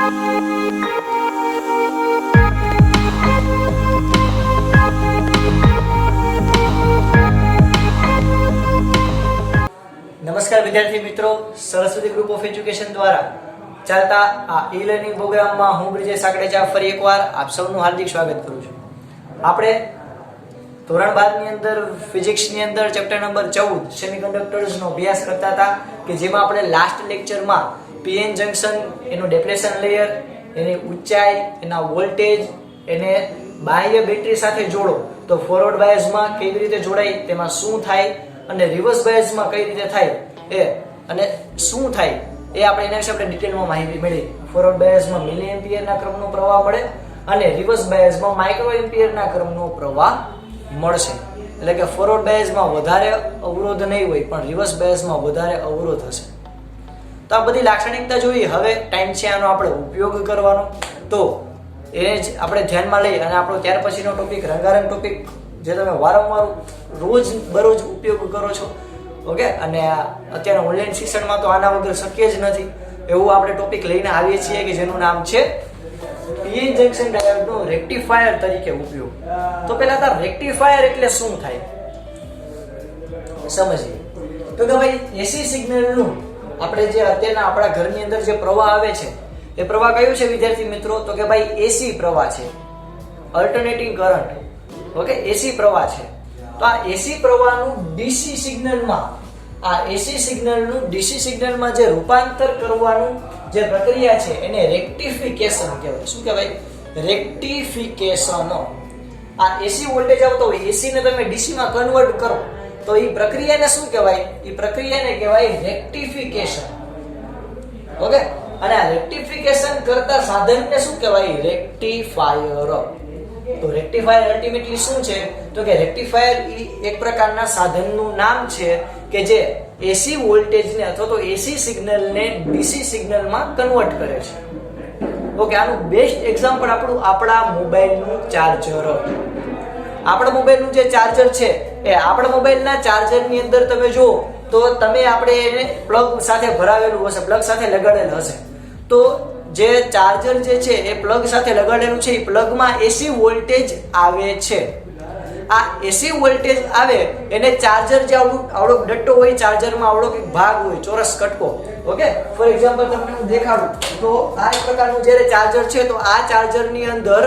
નમસ્કાર વિદ્યાર્થી મિત્રો, સરસ્વતી ગ્રુપ ઓફ એજ્યુકેશન દ્વારા ચાલતા આ ઈ-લર્નિંગ પ્રોગ્રામમાં હું બ્રિજેશ સાકડેચા ફરી એકવાર આપ સૌનું હાર્દિક સ્વાગત કરું છું. આપણે ધોરણ 12 ની અંદર ફિઝિક્સની અંદર ચેપ્ટર નંબર 14 સેમિકન્ડક્ટર્સનો અભ્યાસ કરતા હતા કે જેમાં આપણે લાસ્ટ લેક્ચરમાં પીએન જંકશન, એનું ડેપ્લેશન લેયર, એની ઊંચાઈ, એના વોલ્ટેજ, એને બાહ્ય બેટરી સાથે જોડો તો ફોરવર્ડ બાયસમાં કેવી રીતે જોડાય, તેમાં શું થાય અને રિવર્સ બાયસમાં કઈ રીતે થાય અને શું થાય એ આપણે એના વિશે આપણે ડિટેલમાં માહિતી મેળવી. ફોરવર્ડ બાયસમાં મિલી એમ્પિયરના ક્રમનો પ્રવાહ મળે અને રિવર્સ બાયસમાં માઇક્રો એમ્પિયરના ક્રમનો પ્રવાહ મળશે. એટલે કે ફોરવર્ડ બાયસમાં વધારે અવરોધ નહીં હોય પણ રિવર્સ બાયસમાં વધારે અવરોધ હશે. તો આ બધી લાક્ષણિકતા જોઈ. હવે ટાઈમ છે આનો આપણે ઉપયોગ કરવાનો, તો એ જ આપણે ધ્યાનમાં લઈ અને આપણો ત્યાર પછીનો ટોપિક રંગારંગ ટોપિક જે તમે વારંવાર રોજ બરોજ ઉપયોગ કરો છો. ઓકે, અને અત્યારના ઓનલાઈન શિક્ષણમાં તો આના વગર શક્ય જ નથી એવું આપણે ટોપિક લઈને આવીએ છીએ કે જેનું નામ છે પીએન જંકશન ડાયોડનો રેક્ટિફાયર તરીકે ઉપયોગ. તો પહેલા તો રેક્ટિફાયર એટલે શું થાય સમજીએ. તો કે ભાઈ એસી સિગ્નલનું આપણે જે અત્યારના આપણા ઘરની અંદર જે પ્રવાહ આવે છે એ પ્રવાહ કયો છે વિદ્યાર્થી મિત્રો? તો કે ભાઈ એસી પ્રવાહ છે, અલ્ટરનેટિંગ કરંટ. ઓકે, એસી પ્રવાહ છે. તો આ એસી પ્રવાહનું ડીસી સિગ્નલમાં જે રૂપાંતર કરવાનું જે પ્રક્રિયા છે એને રેક્ટિફિકેશન કહેવાય. શું કહેવાય? રેક્ટિફિકેશન. આ એસી વોલ્ટેજ આવતો હોય, એસી ને તમે ડીસી માં કન્વર્ટ કરો તો એ પ્રક્રિયાને શું કહેવાય? એ પ્રક્રિયાને કહેવાય રેક્ટિફિકેશન. ઓકે, અને આ રેક્ટિફિકેશન કરતા સાધનને શું કહેવાય? રેક્ટિફાયર. તો રેક્ટિફાયર અલ્ટિમેટલી શું છે? તો કે રેક્ટિફાયર એક પ્રકારના સાધનનું નામ છે કે જે એસી વોલ્ટેજને અથવા તો એસી સિગ્નલને ડીસી સિગ્નલમાં કન્વર્ટ કરે છે. ઓકે, આનું બેસ્ટ એક્ઝામ્પલ આપણા મોબાઈલનું ચાર્જર. આપણા મોબાઈલનું જે ચાર્જર છે એ આપણા મોબાઈલના ચાર્જરની અંદર તમે જુઓ તો તમે આપણે એને પ્લગ સાથે ભરાવેલું હશે, પ્લગ સાથે લગાડેલું હશે. તો જે ચાર્જર જે છે એ પ્લગ સાથે લગાડેલું છે, એ પ્લગમાં એસી વોલ્ટેજ આવે છે. આ એસી વોલ્ટેજ આવે એને ચાર્જર જે આવડો ડટ્ટો હોય, ચાર્જરમાં આવડો એક ભાગ હોય, ચોરસ કટકો. ઓકે, ફોર એક્ઝામ્પલ તમને હું દેખાડું તો આ એક પ્રકારનું જ્યારે ચાર્જર છે તો આ ચાર્જરની અંદર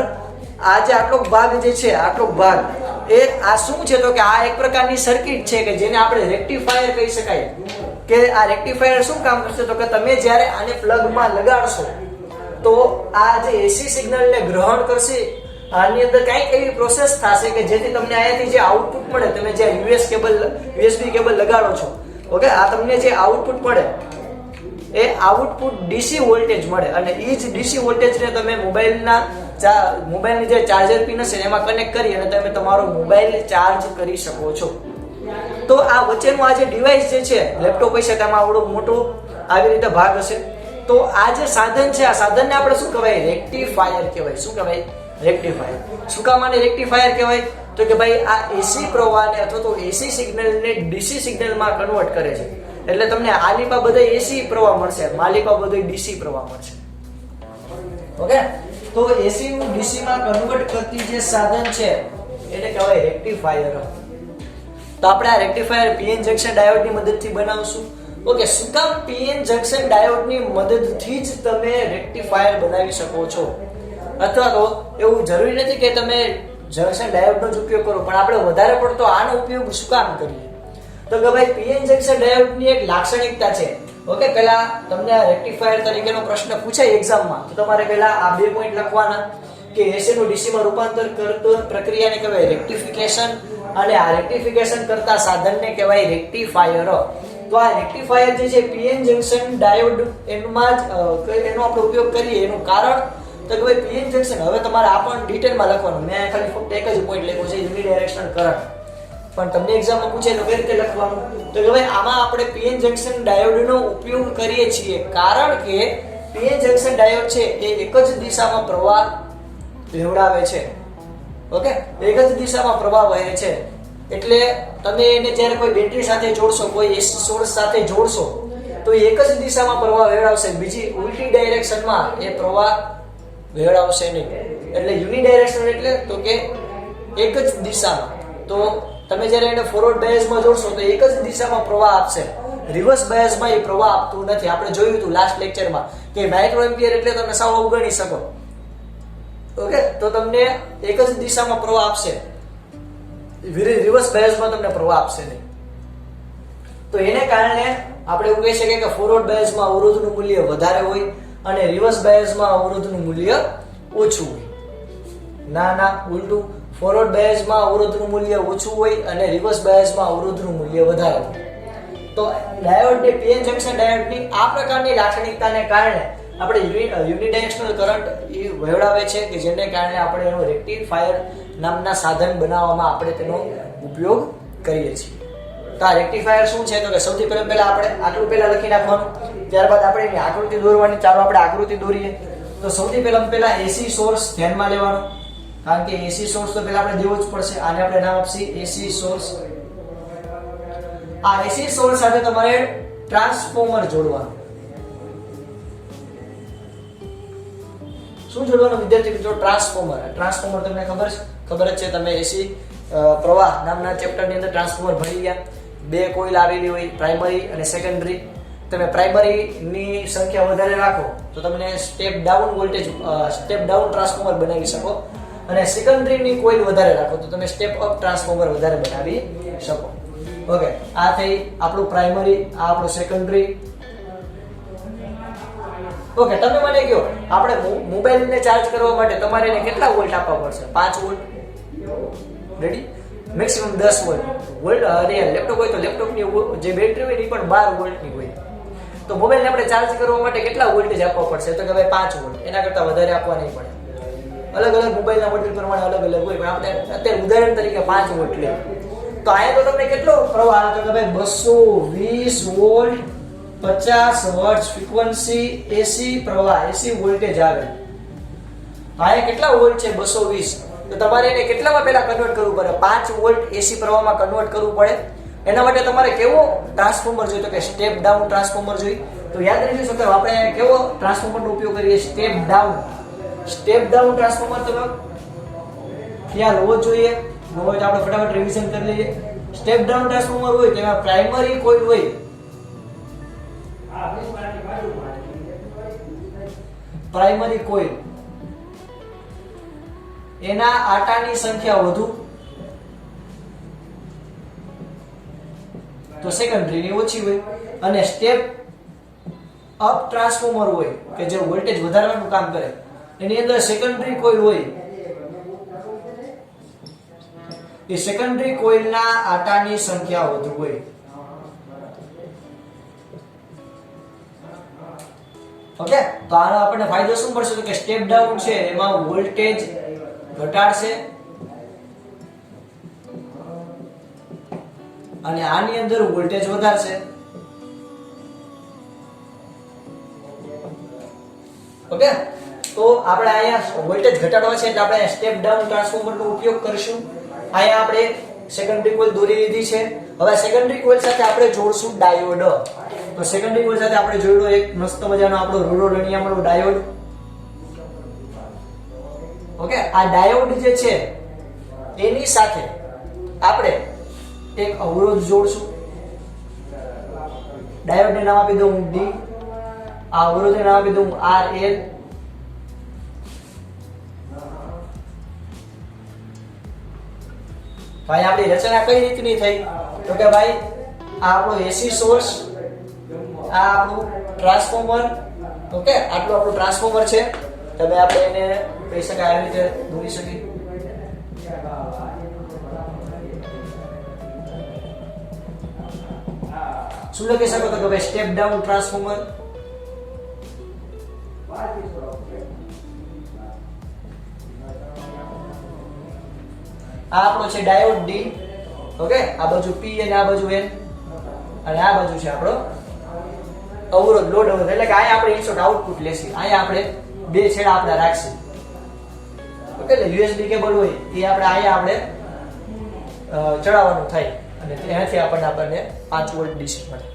આ જે આટલો ભાગ જે છે, આટલો ભાગ એ આ શું છે? તો કે આ એક પ્રકારની સર્કિટ છે કે જેને આપણે રેક્ટિફાયર કહી શકાય. કે આ રેક્ટિફાયર શું કામ કરશે? તો કે તમે જ્યારે આને પ્લગમાં લગાડશો તો આ જે એસી સિગ્નલને ગ્રહણ કરશે, આની અંદર કંઈક એવી પ્રોસેસ થશે કે જેથી તમને અહીંયાથી જે આઉટપુટ મળે, તમે જે યુએસબી કેબલ લગાડો છો, ઓકે, આ તમને જે આઉટપુટ મળે એ આઉટપુટ ડીસી વોલ્ટેજ મળે અને એ જ ડીસી વોલ્ટેજને તમે મોબાઈલની જે ચાર્જર પિન હશે એમાં કનેક્ટ કરી અને તમે તમારો મોબાઈલ ચાર્જ કરી શકો છો. તો આ વચ્ચેનું આ જે ડિવાઇસ જે છે, લેપટોપ હશે તેમાં આવડો મોટો આવી રીતે ભાગ હશે. તો આ જે સાધન છે, આ સાધનને આપણે શું કહેવાય? રેક્ટિફાયર કહેવાય. શું કહેવાય? રેક્ટિફાયર. શું કામ આને રેક્ટિફાયર કહેવાય? તો કે ભાઈ આ એસી પ્રવાહને અથવા તો એસી સિગ્નલને ડીસી સિગ્નલમાં કન્વર્ટ કરે છે. એટલે તમને આલીપા બધા એસી પ્રવાહ મળશે, માલીપા બધા ડીસી પ્રવાહ મળશે. ઓકે, તો એસી નું ડીસી માં કન્વર્ટ કરતી જે સાધન છે એને કહેવાય રેક્ટિફાયર. તો આપણે આ રેક્ટિફાયર પીએન જંકશન ડાયોડની મદદથી બનાવશું. ઓકે, શું કામ પીએન જંકશન ડાયોડની મદદથી જ તમે રેક્ટિફાયર બનાવી શકો છો? અથવા તો એવું જરૂરી નથી કે તમે જંકશન ડાયોડનો જ ઉપયોગ કરો, પણ આપણે વધારે પડતો આનો ઉપયોગ શું કામ કરીએ? તો કે ભાઈ પીએન જંકશન ડાયોડની એક લાક્ષણિકતા છે. ઓકે, પહેલા તમને આ રેક્ટિફાયર તરીકેનો પ્રશ્ન પૂછાય એક્ઝામમાં તો તમારે પહેલા આ 2 પોઈન્ટ લખવાના કે એસી નું ડીસી માં રૂપાંતર કરતો પ્રક્રિયાને કહેવાય રેક્ટિફિકેશન અને આ રેક્ટિફિકેશન કરતા સાધનને કહેવાય રેક્ટિફાયર. તો આ રેક્ટિફાયર જે છે પીએન જંકશન ડાયોડ એનો આપણે ઉપયોગ કરીએ એનું કારણ તો કે ભાઈ પીએન જંકશન. હવે તમારે આ પણ ડિટેલમાં લખવાનું. મેં ખાલી ફક્ત એક જ પોઈન્ટ લખ્યો છે, યુનિડાયરેક્શનલ કરંટ. પણ તમને એક્ઝામમાં પૂછે તો કઈ રીતે લખવાનું? તો કે ભાઈ આમાં આપણે પીએન જંકશન ડાયોડનો ઉપયોગ કરીએ છીએ કારણ કે પીએન જંકશન ડાયોડ છે એ એક જ દિશામાં પ્રવાહ વહેવડાવે છે. ઓકે, એક જ દિશામાં પ્રવાહ વહે છે. એટલે તમે એને જ્યારે કોઈ બેટરી સાથે જોડશો, કોઈ એસી સોર્સ સાથે જોડશો તો એ એક જ દિશામાં પ્રવાહ વહેવડાવશે, બીજી ઉલટી ડાયરેક્શનમાં એ પ્રવાહ વહેવડાવશે નહીં. એટલે યુનિડાયરેક્શનલ એટલે તો કે એક જ દિશામાં. તો તમે જ્યારે એને ફોરવર્ડ બાયસમાં જોડશો તો એક જ દિશામાં પ્રવાહ આપશે. રિવર્સ બાયસમાં એ પ્રવાહ આપતું નથી. આપણે જોયું હતું લાસ્ટ લેક્ચરમાં કે માઇક્રો એમ્પિયર એટલે તમે સાવ અવગણી શકો. ઓકે, તો તમને એક જ દિશામાં પ્રવાહ આપશે, રિવર્સ બાયસમાં તમને પ્રવાહ આપશે નહીં. તો એને કારણે આપણે એવું કહી શકીએ કે ફોરવર્ડ બાયસમાં અવરોધનું મૂલ્ય વધારે હોય અને રિવર્સ બાયસમાં અવરોધનું મૂલ્ય ઓછું હોય. ના, ઉલટું. ફોરવર્ડ બાયસમાં અવરોધનું મૂલ્ય ઓછું હોય અને રિવર્સ બાયસમાં અવરોધનું મૂલ્ય વધારે હોય. તો ડાયોડની પીએન જંકશન ડાયોડની આ પ્રકારની લાક્ષણિકતાને કારણે આપણે યુનિડાયરેક્શનલ કરંટ એ વહેવડાવે છે કે જેને કારણે આપણે એનો રેક્ટિફાયર નામના સાધન બનાવવામાં આપણે તેનો ઉપયોગ કરીએ છીએ. તો આ રેક્ટિફાયર શું છે તો કે સૌથી પહેલા આપણે આટલું પહેલા લખી નાખવાનું, ત્યારબાદ આપણે એની આકૃતિ દોરવાની. ચાલો આપણે આકૃતિ દોરીએ. તો સૌથી પહેલા એસી સોર્સ ધ્યાનમાં લેવાનો, કારણ કે એસી સોર્સ તો પહેલા આપણે દેવો જ પડશે. આને આપણે નામ આપીએ એસી સોર્સ. આ એસી સોર્સ સાથે તમારે ટ્રાન્સફોર્મર જોડવાનું. શું જોડવાનું વિદ્યાર્થી મિત્રો? ટ્રાન્સફોર્મર. ટ્રાન્સફોર્મર તમને ખબર જ છે. તમે એસી પ્રવાહ નામના ચેપ્ટરની અંદર ટ્રાન્સફોર્મર ભણી ગયા. બે કોઇલ આવેલી હોય, પ્રાઇમરી અને સેકન્ડરી. તમે પ્રાઇમરીની સંખ્યા વધારે રાખો તો તમને સ્ટેપ ડાઉન ટ્રાન્સફોર્મર બનાવી શકો, અને સેકન્ડરીની કોઇલ વધારે રાખો તો તમે સ્ટેપ અપ ટ્રાન્સફોર્મર વધારે બનાવી શકો. ઓકે, આ થઈ આપણું પ્રાઇમરી, આ આપણું સેકન્ડરી. ઓકે, તમે મને કહો આપણે મોબાઈલને ચાર્જ કરવા માટે તમારે એને કેટલા વોલ્ટ આપવા પડશે? 5 વોલ્ટ. રેડી? Maximum 10 volt. અને લેપટોપ હોય તો લેપટોપની જે બેટરી હોય એ પણ 12 વોલ્ટની હોય. તો મોબાઈલને આપણે ચાર્જ કરવા માટે કેટલા વોલ્ટેજ આપવા પડશે? તો કે ભાઈ 5 વોલ્ટ. એના કરતાં વધારે આપવા નહીં પડે. અલગ અલગ મોબાઈલના મોડેલ પ્રમાણે અલગ અલગ હોય, પણ આપણે અત્યારે ઉદાહરણ તરીકે 5 વોલ્ટ લઈએ. તો અહીંયા તો તમને કેટલો પ્રવાહ આવે? તો કે ભાઈ 220 વોલ્ટ, 50 હર્ટ્ઝ ફ્રીક્વન્સી એસી પ્રવાહ, એસી વોલ્ટેજ આવે. અહીંયા કેટલા વોલ્ટ છે? 220. તો તમારે એને કેટલામાં પહેલા કન્વર્ટ કરવું પડે? 5 વોલ્ટ એસી પ્રવાહમાં કન્વર્ટ કરવું પડે. એના માટે તમારે કેવો ટ્રાન્સફોર્મર જોઈએ? તો કે સ્ટેપ ડાઉન ટ્રાન્સફોર્મર જોઈએ. તો યાદ રાખજો કે આપણે કેવો ટ્રાન્સફોર્મરનો ઉપયોગ કરીએ? Step down. Step down transformer તમે ખ્યાલ હોવો જોઈએ. ન હોય તો આપણે ફટાફટ રિવિઝન કરી લઈએ. સ્ટેપ ડાઉન ટ્રાન્સફોર્મર હોય તેમાં પ્રાઇમરી કોઇલ હોય, પ્રાઇમરી કોઇલ એના આટાની સંખ્યા વધુ, તો સેકન્ડરીની ઓછી હોય. અને સ્ટેપ અપ ટ્રાન્સફોર્મર હોય કે જે વોલ્ટેજ વધારવાનું કામ કરે, એની અંદર સેકન્ડરી કોઇલ હોય. એ સેકન્ડરી કોઇલના આટાની સંખ્યા વધુ હોય. ઓકે, તો આનો આપણને ફાયદો શું પડશે? તો કે સ્ટેપ ડાઉન છે એમાં વોલ્ટેજ ઘટાડશે અને આની અંદર વોલ્ટેજ વધારશે. ઓકે, તો આપણે અહીંયા વોલ્ટેજ ઘટાડવા છે એટલે આપણે સ્ટેપ ડાઉન ટ્રાન્સફોર્મરનો ઉપયોગ કરીશું. અહીંયા આપણે સેકન્ડરી કોઇલ દોરી લીધી છે. હવે સેકન્ડરી કોઇલ સાથે આપણે જોડશું ડાયોડ. તો સેકન્ડરી કોઇલ સાથે આપણે જોડ્યો એક મસ્ત મજાનો આપણો રૂડો રણિયામણો ડાયોડ. ઓકે, આ ડાયોડ જે છે એની સાથે આપણે એક અવરોધ જોડશું. ડાયોડને નામ આપી દઉં D, આ અવરોધને નામ આપી દઉં RL. ભાઈ આપણી રચના કઈ રીતની થઈ? તો કે ભાઈ આ આપણો એસી સોર્સ, આ આપણું ટ્રાન્સફોર્મર. ઓકે, આટલું આપણું ટ્રાન્સફોર્મર છે. તમે આપણે એને કહી શકાય આવી રીતે દોરી શકીએ. શું લખી શકો? તો કે ભાઈ સ્ટેપ ડાઉન ટ્રાન્સફોર્મર. આ આપણો છે ડાયોડ D. ઓકે, આ બાજુ P અને આ બાજુ N, અને આ બાજુ છે આપણો અવરોધ, લોડ અવરોધ. એટલે કે અહીંયા આપણે ઇનપુટ આઉટપુટ લેશી. અહીંયા આપણે બે છેડા આપણે રાખશું. ઓકે, એટલે USB કેબલ હોય એ આપણે અહીંયા આપણે ચડાવવાનું થાય અને ત્યાંથી આપણને 5 વોલ્ટ DC મળે.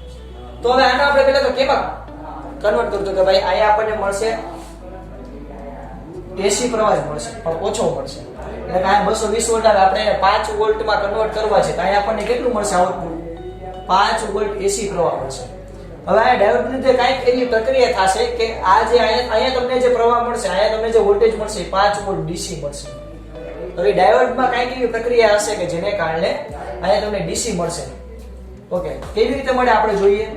તો હવે આને આપણે પહેલા તો કેમાં કન્વર્ટ કરતો કે ભાઈ અહીંયા આપણને મળશે એસી પ્રવાહ મળશે પણ ઓછો મળશે, એટલે આ 220 વોલ્ટ આવે, આપણે 5 વોલ્ટમાં કન્વર્ટ કરવા છે તો અહીંયા આપણને કેટલું મળશે આઉટપુટ? 5 વોલ્ટ એસી પ્રવાહ મળશે. હવે આ ડાયોડ ની લીધે કંઈક એવી પ્રક્રિયા થશે કે આ જે અહીંયા તમને જે પ્રવાહ મળશે, અહીંયા તમને જે વોલ્ટેજ મળશે 5 વોલ્ટ ડીસી મળશે. હવે ડાયોડમાં કંઈક એવી પ્રક્રિયા હશે કે જેને કારણે અહીંયા તમને ડીસી મળશે. ઓકે, કેવી રીતે મળે આપણે જોઈએ.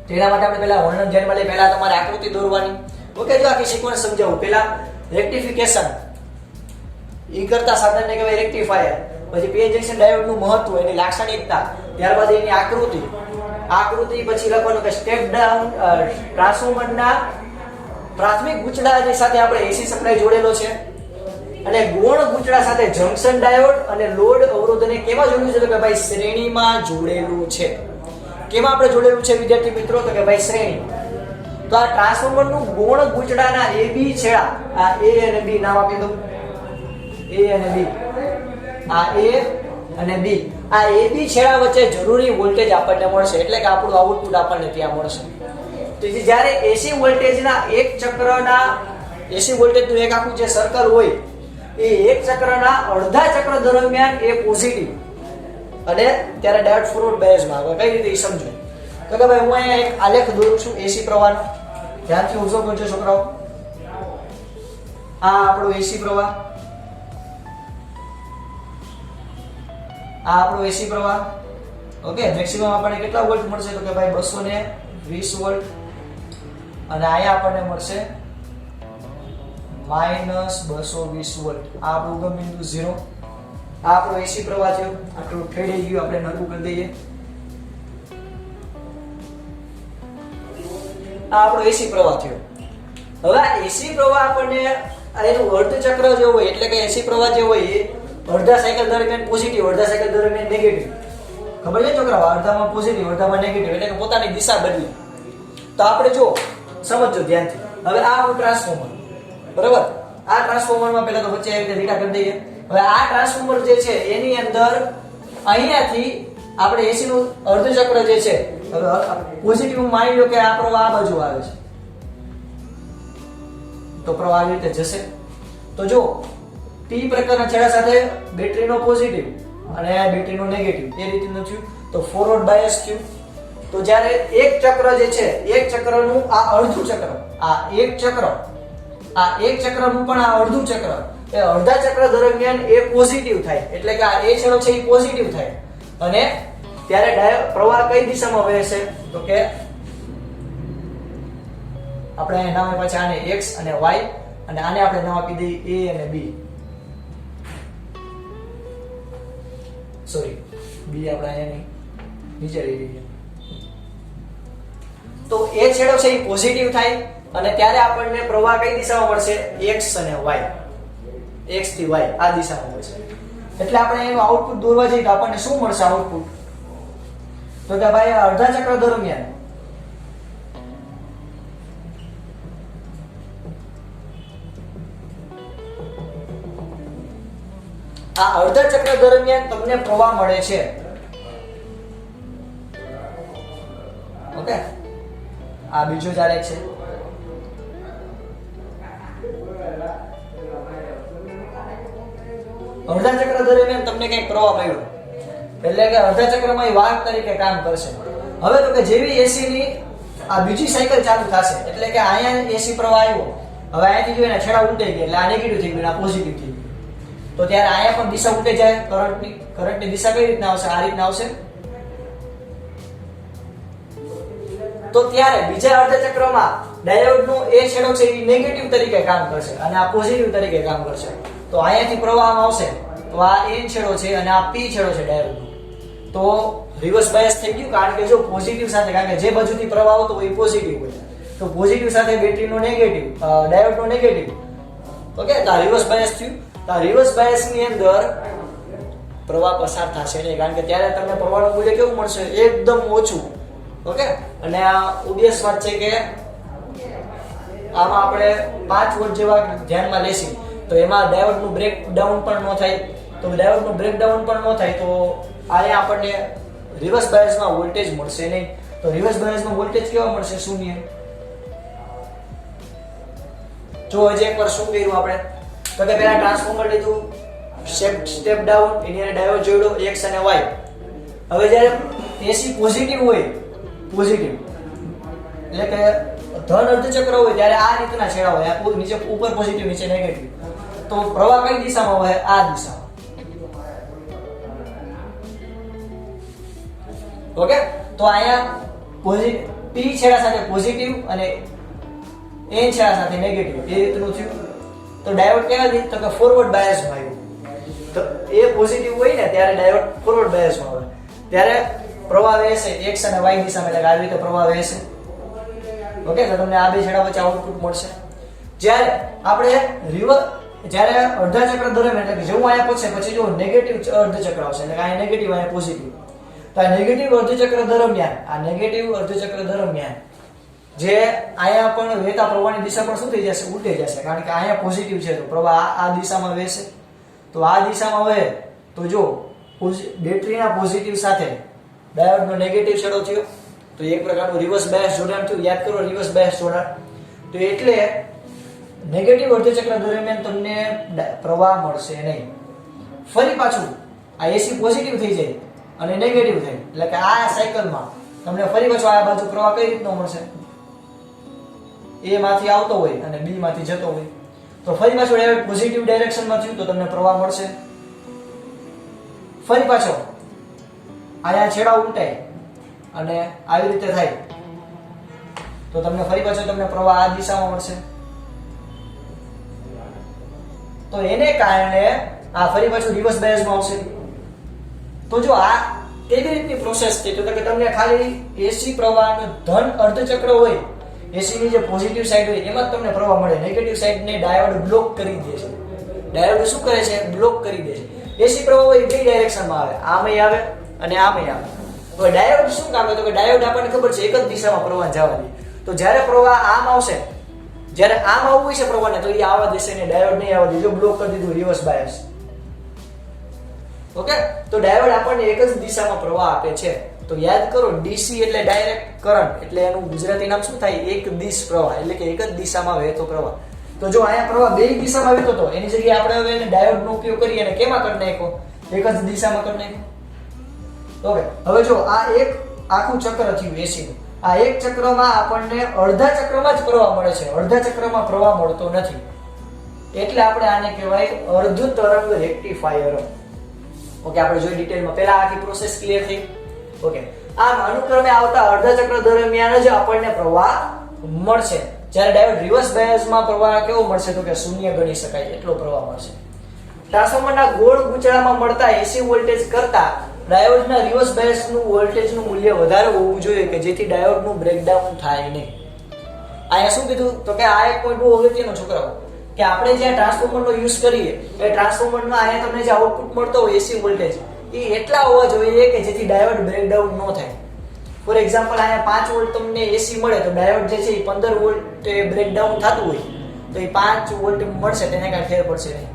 તેના માટે આપણે પહેલા વર્ણન ધ્યાનમાં લઈએ, પહેલા તમારે આકૃતિ દોરવાની. ઓકે, જો આખી સિક્વન્સ સમજાવું. પહેલા રેક્ટિફિકેશન, ઈ કરતા સાધનને કહેવાય રેક્ટિફાયર. પછી પી જંક્શન ડાયોડ નું મહત્વ, એની લાક્ષણિકતા, ત્યારબાદ એની આકૃતિ, પછી લખવાનું કે સ્ટેપ ડાઉન ટ્રાન્સફોર્મરના પ્રાથમિક ગૂંચળા સાથે આપણે એસી સપ્લાય જોડેલો છે, અને ગૌણ ગૂંચળા સાથે જંક્શન ડાયોડ અને લોડ અવરોધને કેમાં જોડેલું છે? તો કે ભાઈ શ્રેણીમાં જોડેલું છે. કેમાં આપણે જોડેલું છે વિદ્યાર્થી મિત્રો? તો કે ભાઈ શ્રેણી. તો આ ટ્રાન્સફોર્મરનું ગૌણ ગૂંચળાના એ બી છેડા, આ એ અને બી નામ આપી દઉં, એ અને બી, આ એ અને બી, આ એ બી છેડા વચ્ચે જરૂરી વોલ્ટેજ આપણને મળશે, એટલે કે આપણું આઉટપુટ આપણને ત્યાં મળશે. તેથી જ્યારે એસી વોલ્ટેજના એક ચક્રના એસી વોલ્ટેજનું એક આખું જે સર્કલ હોય એ એક ચક્રના અડધા ચક્ર દરમિયાન એ પોઝિટિવ, અને ત્યારે ડાયોડ ફોરવર્ડ બાયસમાં આવે. કઈ રીતે એ સમજો તો કે ભાઈ હું અહીંયા એક આલેખ દોરું છું એસી પ્રવાહનો, ધ્યાનથી ઓબ્ઝર્વ કરજો છોકરાઓ. આ આપણો એસી પ્રવાહ, આ આપણો એસી પ્રવાહ. ઓકે, મેક્સિમમ આપણને કેટલા વોલ્ટ મળશે? તો કે ભાઈ 220 વોલ્ટ, અને અહીંયા આપણને મળશે -220 વોલ્ટ. આ આપણું ઉગમ બિંદુ 0. આ આપણો એસી પ્રવાહ થયો, આટલું ઠેડી ગયું, આપણે નરવું કરી દઈએ. આ આપણો એસી પ્રવાહ થયો. હવે આ એસી પ્રવાહ આપણને એનું અર્ધ ચક્ર જે હોય, એટલે કે એસી પ્રવાહ જે હોય એ અડધા સાયકલ દરમિયાન પોઝિટિવ, અડધા સાયકલ દરમિયાન નેગેટિવ. ખબર છે છોકરાઓ? અડધામાં પોઝિટિવ, અડધામાં નેગેટિવ, એટલે કે પોતાની દિશા બદલે. તો આપણે જો સમજો ધ્યાનથી. હવે આ આપણું ટ્રાન્સફોર્મર, બરાબર? આ ટ્રાન્સફોર્મરમાં પહેલા તો વચ્ચે આવી રીતે લીટા કરી દઈએ. હવે આ ટ્રાન્સફોર્મર જે છે એની અંદર અહીંયાથી આપણે એસી નું અર્ધ ચક્ર જે છે, હવે પોઝિટિવ માની લો કે આ પ્રવાહ આ બાજુ આવે છે, તો પ્રવાહ આવી રીતે જશે. તો જો પી પ્રકારના છેડા સાથે બેટરીનો પોઝિટિવ અને બેટરીનો નેગેટિવ, એ રીતનું થયું. તો ફોરવર્ડ બાયસ થયું. તો જ્યારે એક ચક્ર જે છે, એક ચક્રનું આ અડધું ચક્ર, આ એક ચક્રનું પણ આ અડધું ચક્ર, એ અડધા ચક્ર દરમિયાન એ પોઝિટિવ થાય, એટલે કે આ એ છેડો છે એ પોઝિટિવ થાય, અને ત્યારે પ્રવાહ કઈ દિશામાં વહેશે? તો કે આપણે નામ આપ્યા છે આને x અને y, અને આને આપણે નામ આપી દઈએ a અને b. સોરી, b આપણે અહીંયા નહીં, નીચે લઈ લઈએ. તો એ છેડો છે એ પોઝિટિવ થાય, અને ત્યારે આપણને પ્રવાહ કઈ દિશામાં મળશે? x અને y, x થી y આ દિશામાં મળશે. એટલે આપણે એનું આઉટપુટ દોરવા જઈએ તો આપણને શું મળશે આઉટપુટ? તો કે ભાઈ અડધા ચક્ર દરમિયાન આ અડધા ચક્ર દરમિયાન તમને પ્રવાહ મળે છે. ઓકે, આ બીજો જ આલેખ છે. અડધા ચક્ર દરમિયાન તમને કઈ પ્રવાહ મળ્યો, એટલે કે અડધા ચક્રમાં એ વાહક તરીકે કામ કરશે. હવે તો કે જેવી એસી ની આ બીજી સાયકલ ચાલુ થશે, એટલે કે અહીંયા એસી પ્રવાહ આવ્યો, હવે અહીંયાથી જો એના છેડા ઉલટાઈ ગયા, એટલે આ નેગેટિવ થઈ ગયું, આ પોઝિટિવ થઈ ગયું. તો ત્યારે અહીંયા પણ દિશા ઉલટાઈ જાય. કરંટની દિશા કઈ રીતના આવશે? આ રીતના આવશે. તો ત્યારે બીજા અર્ધ ચક્રમાં ડાયોડનો એ છેડો છે એ નેગેટિવ તરીકે કામ કરશે, અને આ પોઝિટિવ તરીકે કામ કરશે. તો અહીંયાથી પ્રવાહ આવશે, તો આ n છેડો છે અને આ p છેડો છે ડાયોડનો. તો રિવર્સ બાયસ થઈ ગયું, કારણ કે જો પોઝિટિવ સાથે, કારણ કે જે બાજુથી પ્રવાહ આવતો હોય એ પોઝિટિવ હોય, તો પોઝિટિવ સાથે બેટરીનો નેગેટિવ, ડાયોડનો નેગેટિવ. ઓકે, તો આ રિવર્સ બાયસ થયું. તો આ રિવર્સ બાયસ ની અંદર પ્રવાહ પસાર થશે નહીં, કારણ કે ત્યારે તમને પ્રવાહનું મૂલ્ય કેવું મળશે? એકદમ ઓછું. ઓકે, અને આ ઓબિયસ વાત છે કે આમાં આપણે 5 વોલ્ટ જેવા ધ્યાનમાં લેશી, તો એમાં ડાયોડનું બ્રેકડાઉન પણ ન થાય. તો ડાયોડનું બ્રેકડાઉન પણ ન થાય તો અહીંયા આપણને રિવર્સ બાયસમાં વોલ્ટેજ મળશે નહીં. તો રિવર્સ બાયસમાં વોલ્ટેજ કેવા મળશે? શૂન્ય. જો હજી એકવાર શું કર્યું આપણે, તો કે પહેલા ટ્રાન્સફોર્મર લીધું, સ્ટેપ ડાઉન, એની અંદર ડાયોડ જોડ્યો x અને y. હવે જ્યારે એસી પોઝિટિવ હોય, પોઝિટિવ એટલે કે ધન અર્ધચક્ર હોય ત્યારે આ રીતના છેડા હોય, આ નીચે ઉપર પોઝિટિવ નીચે નેગેટિવ. તો પ્રવાહ કઈ દિશામાં વહે? આ દિશામાં. ઓકે, તો અહીંયા પોઝિટિવ p છેડા સાથે પોઝિટિવ અને n છેડા સાથે નેગેટિવ એ રીતનું થયું. તો ડાયોડ કેવા છે? તો કે ફોરવર્ડ બાયસમાં આવ્યું. તો એ પોઝિટિવ હોય ને ત્યારે ડાયોડ ફોરવર્ડ બાયસમાં આવે, ત્યારે પ્રવાહ વહેશે x અને y દિશામાં, એટલે આવી રીતે પ્રવાહ વહેશે. ઓકે, તો તમને આ બે છેડા વચ્ચે આઉટપુટ મળશે. જ્યારે આપણે જ્યારે અડધા ચક્ર દરમિયાન, એટલે કે જેવું અહીંયા પહોંચે પછી જો નેગેટિવ અર્ધચક્ર આવશે, એટલે કે અહીંયા નેગેટિવ અહીંયા પોઝિટિવ. તો આ નેગેટિવ અર્ધચક્ર દરમિયાન, આ નેગેટિવ અર્ધચક્ર દરમિયાન જે અહીંયા પણ વહેતા પ્રવાહની દિશા પણ શું થઈ જશે? ઉલટી જશે, કારણ કે અહીંયા પોઝિટિવ છે તો પ્રવાહ આ દિશામાં વહેશે. તો આ દિશામાં વહે તો જો બેટરીના પોઝિટિવ સાથે ડાયોડનો નેગેટિવ છેડો થયો, તો એક પ્રકારનું રિવર્સ બાયસ જોડાણ થયું. યાદ કરો રિવર્સ બાયસ જોડાણ. તો એટલે નેગેટિવ અર્ધચક્ર દરમિયાન તમને પ્રવાહ મળશે નહીં. ફરી પાછું આ એસી પોઝિટિવ થઈ જાય અને નેગેટિવ થાય, એટલે કે આ સાયકલમાં તમને ફરી પાછો આ બાજુ પ્રવાહ કઈ રીતનો મળશે? A માંથી આવતો હોય અને B માંથી જતો હોય, તો ફરી પાછો ડાયોડ પોઝિટિવ ડાયરેક્શનમાં થયું તો તમને પ્રવાહ મળશે. ફરી પાછો આયા છેડા ઉલટાય અને આવી રીતે થાય તો તમને ફરી પાછો તમને પ્રવાહ આ દિશામાં મળશે. તો એને કારણે આ ફરી પાછું રિવર્સ બાયસમાં આવશે. તો જો આ કેવી રીતની પ્રોસેસ છે, તો કે તમને ખાલી એસી પ્રવાહનો ધન અર્ધચક્ર હોય, એસી ની જે પોઝિટિવ સાઈડ હોય એમાં તમને પ્રવાહ મળે, નેગેટિવ સાઈડ ને ડાયોડ બ્લોક કરી દે છે. ડાયોડ શું કરે છે? બ્લોક કરી દે છે. એસી પ્રવાહ હોય બે ડાયરેક્શનમાં આવે, આમય આવે અને આમય આવે. તો ડાયોડ શું કામ? તો કે ડાયોડ આપણને ખબર છે એક જ દિશામાં પ્રવાહ જવા દે. તો જ્યારે પ્રવાહ આમ આવશે, જ્યારે આમ આવવું હોય છે પ્રવાહને, તો એ આવા દેશે ને ડાયોડ નહીં આવવા દે, જો બ્લોક કરી દીધું રિવર્સ બાયસ. ઓકે, તો ડાયોડ આપણને એક જ દિશામાં પ્રવાહ આપે છે. તો યાદ કરો, ડીસી એટલે ડાયરેક્ટ કરંટ, એટલે એનું ગુજરાતી નામ શું થાય? એક દિશ પ્રવાહ, એટલે કે એક જ દિશામાં વહેતો પ્રવાહ. તો જો અહીંયા પ્રવાહ બે દિશામાં વહેતો હતો, એની જગ્યાએ આપણે હવે એને ડાયોડનો ઉપયોગ કરી અને કેમાં કરી નાખ્યો? એક જ દિશામાં કરી નાખ્યો. ઓકે, હવે જો આ એક આખું ચક્ર થયું એસી નું. આ એક ચક્રમાં આપણને અડધા ચક્રમાં જ પ્રવાહ મળે છે, અડધા ચક્રમાં પ્રવાહ મળતો નથી. એટલે આપણે આને કહેવાય અર્ધ તરંગ રેક્ટિફાયર. ઓકે, આપણે જોઈ ડિટેલમાં, પહેલા આખી પ્રોસેસ ક્લિયર થઈ. ઓકે, આમ અનુક્રમે આવતા અડધા ચક્ર દરમિયાન જ આપણને પ્રવાહ મળશે. જ્યારે ડાયોડ રિવર્સ બાયસમાં પ્રવાહ કેવો મળશે? તો કે શૂન્ય ગણી શકાય એટલો પ્રવાહ મળશે. ટ્રાન્સફોર્મરના ગોળ ગૂંચળામાં મળતા એસી વોલ્ટેજ કરતા ડાયોડના રિવર્સ બાયસનું વોલ્ટેજનું મૂલ્ય વધારે હોવું જોઈએ કે જેથી ડાયોડનું બ્રેકડાઉન થાય નહીં. અહીંયા શું કીધું? તો કે આ એક પોઈન્ટ બહુ અગત્યનો છોકરાઓ, કે આપણે જ્યાં ટ્રાન્સફોર્મરનો યુઝ કરીએ એ ટ્રાન્સફોર્મરમાં અહીંયા તમને જે આઉટપુટ મળતો હોય એસી વોલ્ટેજ એ એટલા હોવા જોઈએ કે જેથી ડાયોડ બ્રેકડાઉન ન થાય. ફોર એક્ઝામ્પલ, અહીંયા 5 વોલ્ટ તમને એસી મળે તો ડાયોડ જે છે એ 15 વોલ્ટ બ્રેકડાઉન થતું હોય તો એ 5 વોલ્ટ મળશે, તેને કાંઈ ફેર પડશે નહીં.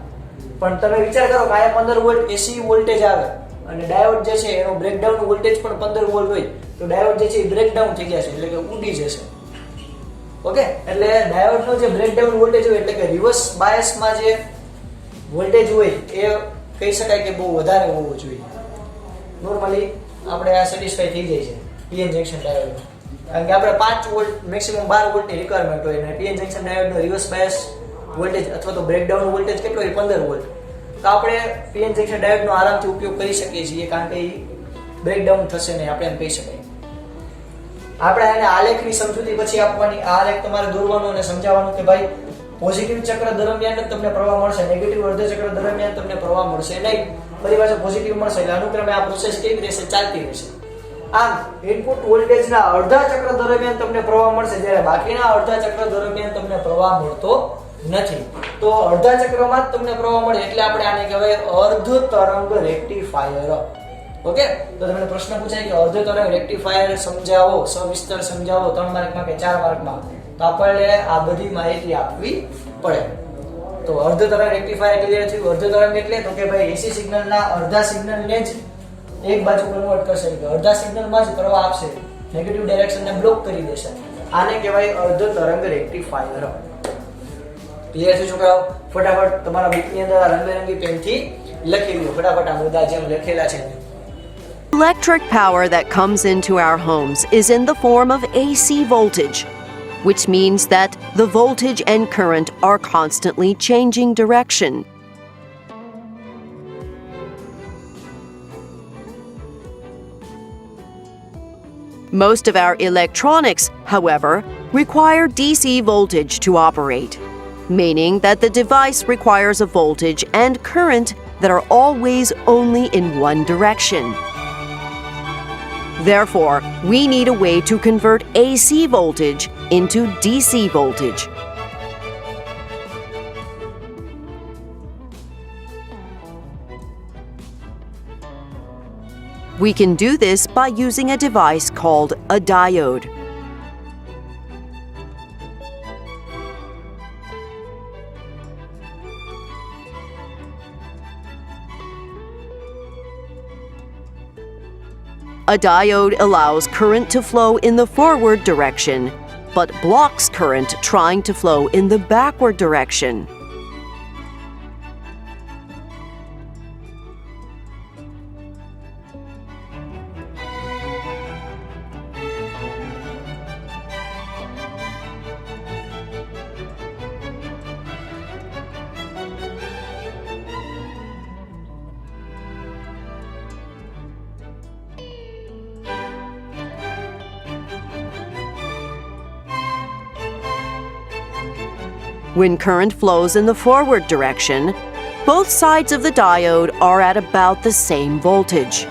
પણ તમે વિચાર કરો કે અહીંયા 15 વોલ્ટ એસી વોલ્ટેજ આવે અને ડાયોડ જે છે એનો બ્રેકડાઉન વોલ્ટેજ પણ 15 વોલ્ટ હોય તો ડાયોડ જે છે એ બ્રેકડાઉન થઈ જશે, એટલે કે ઉડી જશે. ઓકે, એટલે ડાયોડનો જે બ્રેકડાઉન વોલ્ટેજ હોય એટલે કે રિવર્સ બાયસમાં જે વોલ્ટેજ હોય એ કહી શકાય કે બહુ વધારે હોવો જોઈએ. નોર્મલી આપણે આ સેટિસ્ફાઈ થઈ જાય છે પીએન જંક્શન ડાયોડ, કારણ કે આપણે 5 વોલ્ટ મેક્સિમમ 12 વોલ્ટની રિક્વાયરમેન્ટ હોય અને પીએન જંક્શન ડાયોડનો રિવર્સ બાયસ વોલ્ટેજ અથવા તો બ્રેકડાઉન વોલ્ટેજ કેટલો હોય? 15 વોલ્ટ. તો આપણે પીએન જંક્શન ડાયોડનો આરામથી ઉપયોગ કરી શકીએ છીએ, કારણ કે એ બ્રેકડાઉન થશે નહીં, આપણે એમ કહી શકાય. આપણે એને આલેખની સમજૂતી પછી આપવાની. આ આલેખ તમારે દોરવાનો અને સમજાવવાનું કે ભાઈ પોઝિટિવ ચક્ર દરમિયાન જ તમને પ્રવાહ મળશે, નેગેટિવ અર્ધ ચક્ર દરમિયાન તમને પ્રવાહ મળશે નહીં. ફરી પાછો પોઝિટિવ મળશે, એટલે અનુક્રમે આ પ્રોસેસ કેવી રહેશે? ચાલતી રહેશે. આમ ઇનપુટ વોલ્ટેજના અડધા ચક્ર દરમિયાન તમને પ્રવાહ મળશે, જ્યારે બાકીના અડધા ચક્ર દરમિયાન તમને પ્રવાહ મળતો નથી. તો અડધા ચક્રમાં જ તમને પ્રવાહ મળે એટલે આપણે આને કહેવાય અર્ધ તરંગ રેક્ટિફાયર. ઓકે, તો તમને પ્રશ્ન પૂછાય કે અર્ધ તરંગ રેક્ટિફાયર સમજાવો, સવિસ્તર સમજાવો 3 માર્કમાં કે 4 માર્કમાં, તો આપણે આ બધી માહિતી આપવી પડે. તો અર્ધ તરંગ રેક્ટિફાયર ક્લિયર થયું. અર્ધ તરંગ એટલે તો કે ભાઈ એસી સિગ્નલના અડધા સિગ્નલને જ એક બાજુ કન્વર્ટ કરશે, કે અડધા સિગ્નલમાં જ પ્રવાહ આપશે, નેગેટિવ ડાયરેક્શનને બ્લોક કરી દેશે. આને કહેવાય અર્ધ તરંગ રેક્ટિફાયર. ક્લિયર છે છોકરાઓ? ફટાફટ તમારા બુકની અંદર આ રંગબેરંગી પેનથી લખી લો. ફટાફટ આ મુદ્દા જેમ લખેલા છે. Electric power that comes into our homes is in the form of AC voltage, which means that the voltage and current are constantly changing direction. Most of our electronics, however, require DC voltage to operate, meaning that the device requires a voltage and current that are always only in one direction. Therefore, we need a way to convert AC voltage into DC voltage. We can do this by using a device called a diode. A diode allows current to flow in the forward direction, but blocks current trying to flow in the backward direction. When current flows in the forward direction, both sides of the diode are at about the same voltage.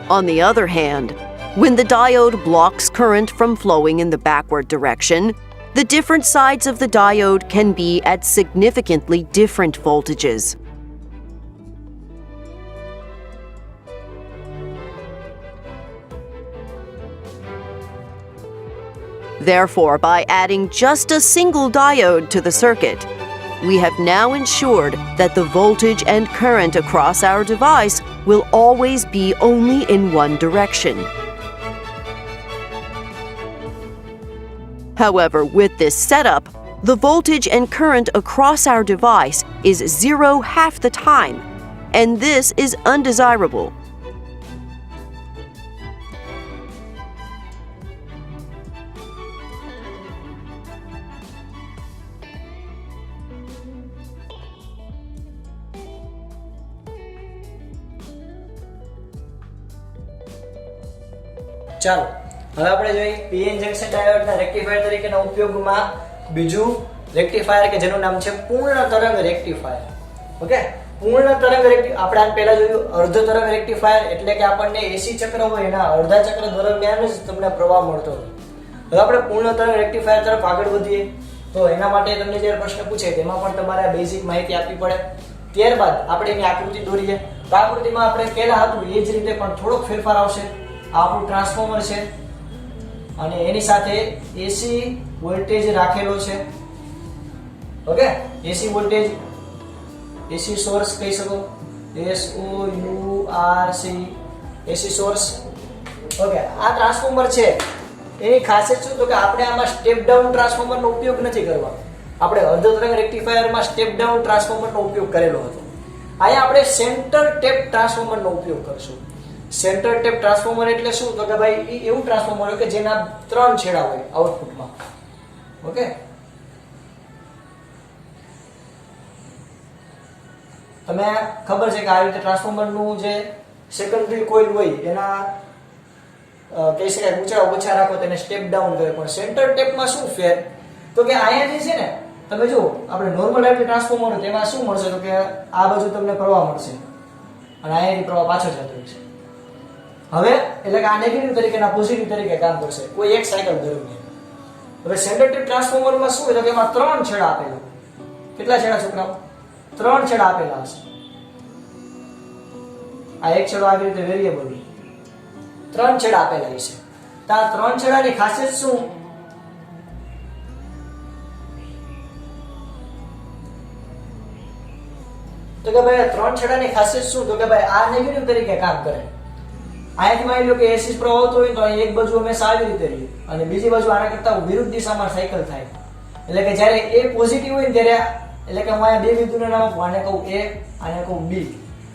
On the other hand, when the diode blocks current from flowing in the backward direction, the different sides of the diode can be at significantly different voltages. Therefore, by adding just a single diode to the circuit, we have now ensured that the voltage and current across our device will always be only in one direction. However, with this setup, the voltage and current across our device is zero half the time, and this is undesirable. ચાલો હવે આપણે જોઈએ PN junction ડાયોડના rectifier તરીકેના ઉપયોગમાં બીજું rectifier કે જેનું નામ છે પૂર્ણ તરંગ રેક્ટિફાયર. ઓકે, પૂર્ણ તરંગ આપણે આ પહેલા જોયું અર્ધ તરંગ રેક્ટિફાયર એટલે કે આપણને એસી ચક્ર હોય એના અડધા ચક્ર દરમિયાન જ તમને પ્રવાહ મળતો હોય. હવે આપણે પૂર્ણ તરંગ રેક્ટિફાયર તરફ આગળ વધીએ તો એના માટે તમને જ્યારે પ્રશ્ન પૂછે તેમાં પણ તમારે આ બેઝિક માહિતી આપવી પડે. ત્યારબાદ આપણે એની આકૃતિ દોરીએ તો આકૃતિમાં આપણે પહેલા હતું એ જ રીતે પણ થોડોક ફેરફાર આવશે. આપણું ટ્રાન્સફોર્મર છે અને એની સાથે એસી વોલ્ટેજ રાખેલો છે. ઓકે, એસી વોલ્ટેજ, એસી સોર્સ કહી શકો, SOURC, એસી સોર્સ. ઓકે, આ ટ્રાન્સફોર્મર છે એની ખાસિયત શું તો કે આપણે આમાં સ્ટેપ ડાઉન ટ્રાન્સફોર્મરનો ઉપયોગ નથી કરવાનો. આપણે અર્ધ તરંગ રેક્ટિફાયરમાં સ્ટેપ ડાઉન ટ્રાન્સફોર્મરનો ઉપયોગ કરેલો હતો. અહીંયા આપણે સેન્ટર ટેપ ટ્રાન્સફોર્મરનો ઉપયોગ કરશું. સેન્ટર ટેપ ટ્રાન્સફોર્મર એટલે શું તો કે ભાઈ એ એવું ટ્રાન્સફોર્મર હોય કે જેના 3 છેડા હોય આઉટપુટમાં. ઓકે, તમે ખબર છે કે આ રીતે ટ્રાન્સફોર્મરનું જે સેકન્ડરી કોઇલ હોય એના કહી શકાય ઊંચા ઓછા રાખો તેને સ્ટેપ ડાઉન કરે. પણ સેન્ટર ટેપમાં શું ફેર તો કે અહીંયા જે છે ને તમે જો આપણે નોર્મલ ટાઈપનું ટ્રાન્સફોર્મર હોય તેમાં શું મળશે તો કે આ બાજુ તમને પ્રવાહ મળશે અને અહીંયાથી પ્રવાહ પાછળ જતો રહેશે. હવે એટલે કે આ નેગેટિવ તરીકે ના પોઝિટિવ તરીકે કામ કરશે કોઈ એક સાયકલ દરમિયાન. હવે સેન્ટર ટેપ ટ્રાન્સફોર્મરમાં શું હોય તો કે એમાં 3 છેડા આપેલા. કેટલા છેડા છોકરાઓ? 3 છેડા આપેલા હશે. આ એક છેડો આવી રીતે વેરીએબલ 3 છેડા આપેલા હશે. તો આ 3 છેડાની ખાસિયત શું તો કે ભાઈ 3 છેડાની ખાસિયત શું તો કે ભાઈ આ નેગેટિવ તરીકે કામ કરે અહીંયાથી માની લો કે એસી પ્રવાહ આવતો હોય તો અહીં એક બાજુ હંમેશા આવી રીતે રહી અને બીજી બાજુ આના કરતા વિરુદ્ધ દિશામાં સાયકલ થાય. એટલે કે જ્યારે એ પોઝિટિવ હોય ને ત્યારે, એટલે કે હું અહીંયા બે બિંદુના નામ આપું, આને કહું A, આને કહું B.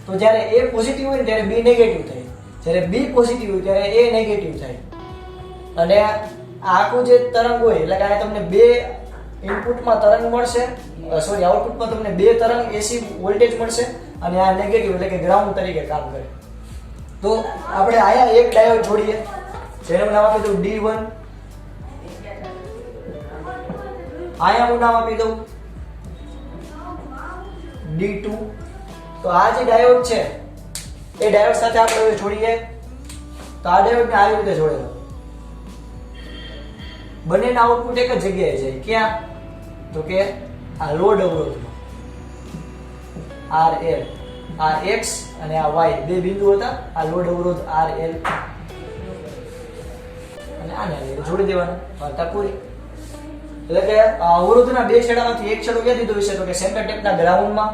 તો જ્યારે A પોઝિટિવ હોય ને ત્યારે B નેગેટિવ થાય, જ્યારે B પોઝિટિવ હોય ત્યારે A નેગેટિવ થાય. અને આ આખું જે તરંગ હોય એટલે કે આ તમને બે ઇનપુટમાં તરંગ મળશે, સોરી આઉટપુટમાં તમને બે તરંગ એસી વોલ્ટેજ મળશે અને આ નેગેટિવ એટલે કે ગ્રાઉન્ડ તરીકે કામ કરે. તો આપણે આયા એક ડાયોડ જોડીએ જેનું નામ આપી દઉં D1, આયા હું નામ આપી દઉં D2. તો આ જે ડાયોડ છે એ ડાયોડ સાથે આપણે હવે જોડીએ. તો આ ડાયોડને આવી રીતે જોડેલો, બંનેના આઉટપુટ એક જ જગ્યાએ જાય. ક્યાં? તો કે આ લોડ અવરોધમાં RL, આ X અને આ Y બે બિંદુ હતા, આ લોડ અવરોધ RL અને આને જોડી દેવાનું, વાર્તા પૂરી. એટલે કે અવરોધના બે છેડામાંથી એક છેડો ક્યાં દીધો છે તો કે સેન્ટર ટેપના ગ્રાઉન્ડમાં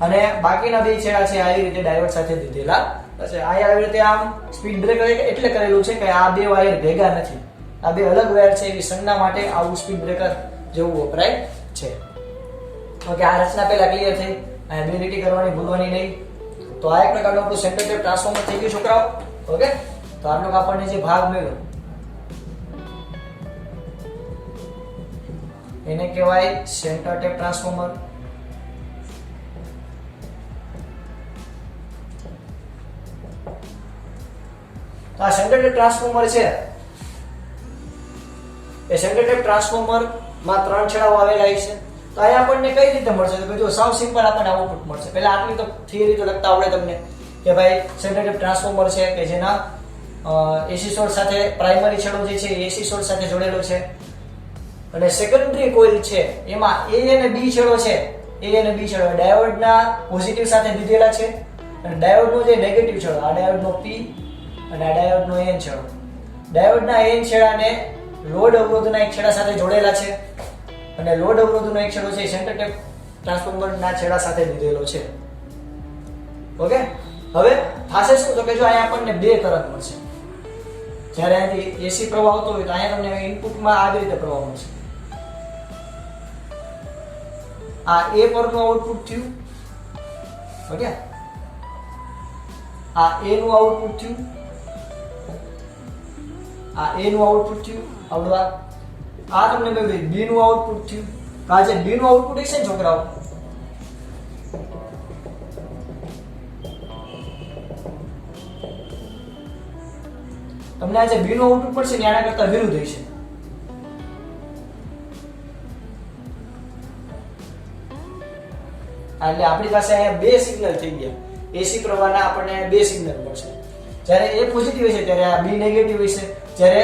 અને બાકીના બે છેડા છે આવી રીતે ડાયોડ સાથે દીધેલા છે. આવી રીતે આમ સ્પીડ બ્રેકર એટલે કરેલું છે કે આ બે વાયર ભેગા નથી, આ બે અલગ વાયર છે એવી સંજ્ઞા માટે આવું સ્પીડ બ્રેકર જેવું વપરાય છે. ઓકે, આ રચના પહેલા ક્લિયર થઈ, અહીંયા બે લીટી કરવાની ભૂલવાની નહીં. તો આ એક પ્રકારનું આપણું સેન્ટર ટેપ ટ્રાન્સફોર્મર થઈ ગયું છોકરાઓ. ઓકે, તો આનો આપણને જે ભાગ મળ્યો એને કહેવાય સેન્ટર ટેપ ટ્રાન્સફોર્મર. તો આ સેન્ટર ટેપ ટ્રાન્સફોર્મર છે એ સેન્ટર ટેપ ટ્રાન્સફોર્મર માં ત્રણ છેડાઓ આવેલા છે. તો અહીંયા આપણને કઈ રીતે મળશે તો કે જો સાવ સિમ્પલ આપણને આઉટપુટ મળશે. પહેલા આટલી તો થિયરી તો લખતા આવડે તમને કે ભાઈ સેન્ટર ટેપ ટ્રાન્સફોર્મર છે કે જેના એસી સોર્સ સાથે પ્રાઇમરી છેડો જે છે એ એસી સોર્સ સાથે જોડેલો છે અને સેકન્ડરી કોઇલ છે એમાં A અને B છેડો છે, A અને B છેડો ડાયોડના પોઝિટિવ સાથે દીધેલા છે અને ડાયોડનો જે નેગેટિવ છેડો આ ડાયોડનો P અને આ ડાયોડનો N છેડો, ડાયોડના N છેડાને લોડ અવરોધના એક છેડા સાથે જોડેલા છે અને લોડ અવરોધનો એક છેડો છે સેન્ટર ટેપ ટ્રાન્સફોર્મરના છેડા સાથે દીધેલો છે. ઓકે, હવે થાશે શું તો કે જો અહીંયા આપણને બે તરંગ મળશે. જ્યારે અહીંથી એસી પ્રવાહ આવતો હોય તો અહીંયા તમને ઇનપુટમાં આવી રીતે પ્રવાહ મળશે. આ A પરનું આઉટપુટ થયું. ઓકે, આ A નું આઉટપુટ થયું, આ A નું આઉટપુટ થયું આવડવા. આ તમને મળ્યું B નું આઉટપુટ થયું. આ જે B નું આઉટપુટ છે ને છોકરાઓ તમને આ જે B નું આઉટપુટ મળશે ને આના કરતા વિરુદ્ધ હશે. એટલે આપણી પાસે અહીંયા બે સિગ્નલ થઈ ગયા. એસી પ્રવાહના આપણને બે સિગ્નલ મળશે. જ્યારે A પોઝિટિવ હશે ત્યારે આ B નેગેટિવ હશે, જ્યારે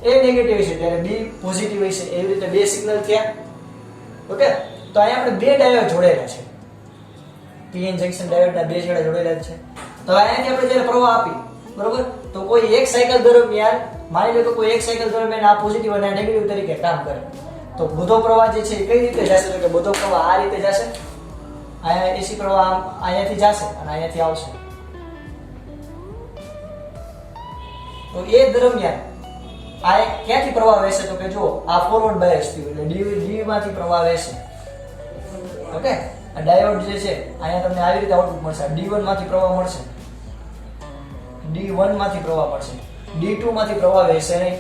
A નેગેટિવ હશે ત્યારે B પોઝિટિવ હશે. એવી રીતે બે સિગ્નલ થયા. ઓકે, તો અહીંયા આપણે બે ડાયોડ જોડેલા છે, PN જંક્શન ડાયોડના બે છેડા જોડેલા છે. તો અહીંયાથી આપણે જ્યારે પ્રવાહ આપી બરોબર તો કોઈ એક સાયકલ દરમિયાન માની લો કે કોઈ એક સાયકલ દરમિયાન આ પોઝિટિવ અને આ નેગેટિવ તરીકે કામ કરે તો બધો પ્રવાહ જે છે એ કઈ રીતે જશે તો કે બધો પ્રવાહ આ રીતે જશે. અહીંયા એસી પ્રવાહ અહીંયાથી જશે અને અહીંયાથી આવશે. તો એ દરમિયાન આ ક્યાંથી પ્રવાહ વહેશે તો કે જો આ ફોરવર્ડ બાયસ થયું એટલે D માંથી પ્રવાહ વહેશે. ઓકે, આ ડાયોડ જે છે અહીંયા તમને આવી રીતે આઉટપુટ મળશે. D1 માંથી પ્રવાહ મળશે, D1 માંથી પ્રવાહ મળશે, D2 માંથી પ્રવાહ વહેશે નહીં.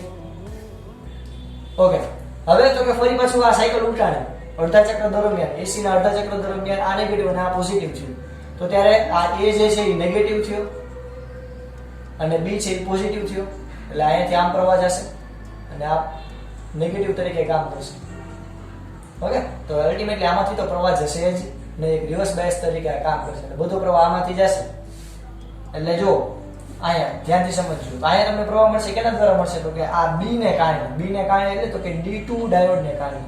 ઓકે, હવે તો કે ફરી પાછું આ સાયકલ ઉલટાણે અડધા ચક્ર દરમિયાન એસી ના અડધા ચક્ર દરમિયાન આ નેગેટિવ અને આ પોઝિટિવ થયું તો ત્યારે આ A જે છે એ નેગેટિવ થયો અને B છે એ પોઝિટિવ થયો એટલે અહીંયાથી આમ પ્રવાહ જશે અને આ નેગેટિવ તરીકે કામ કરશે. ઓકે, તો અલ્ટિમેટલી આમાંથી તો પ્રવાહ જશે જ ને એક રિવર્સ બાયસ તરીકે આ કામ કરશે એટલે બધો પ્રવાહ આમાંથી જશે. એટલે જો અહીંયા ધ્યાનથી સમજજો તો અહીંયા તમને પ્રવાહ મળશે કેના દ્વારા મળશે તો કે આ B ને કારણે એટલે તો કે D2 ડાયોડ ને કારણે.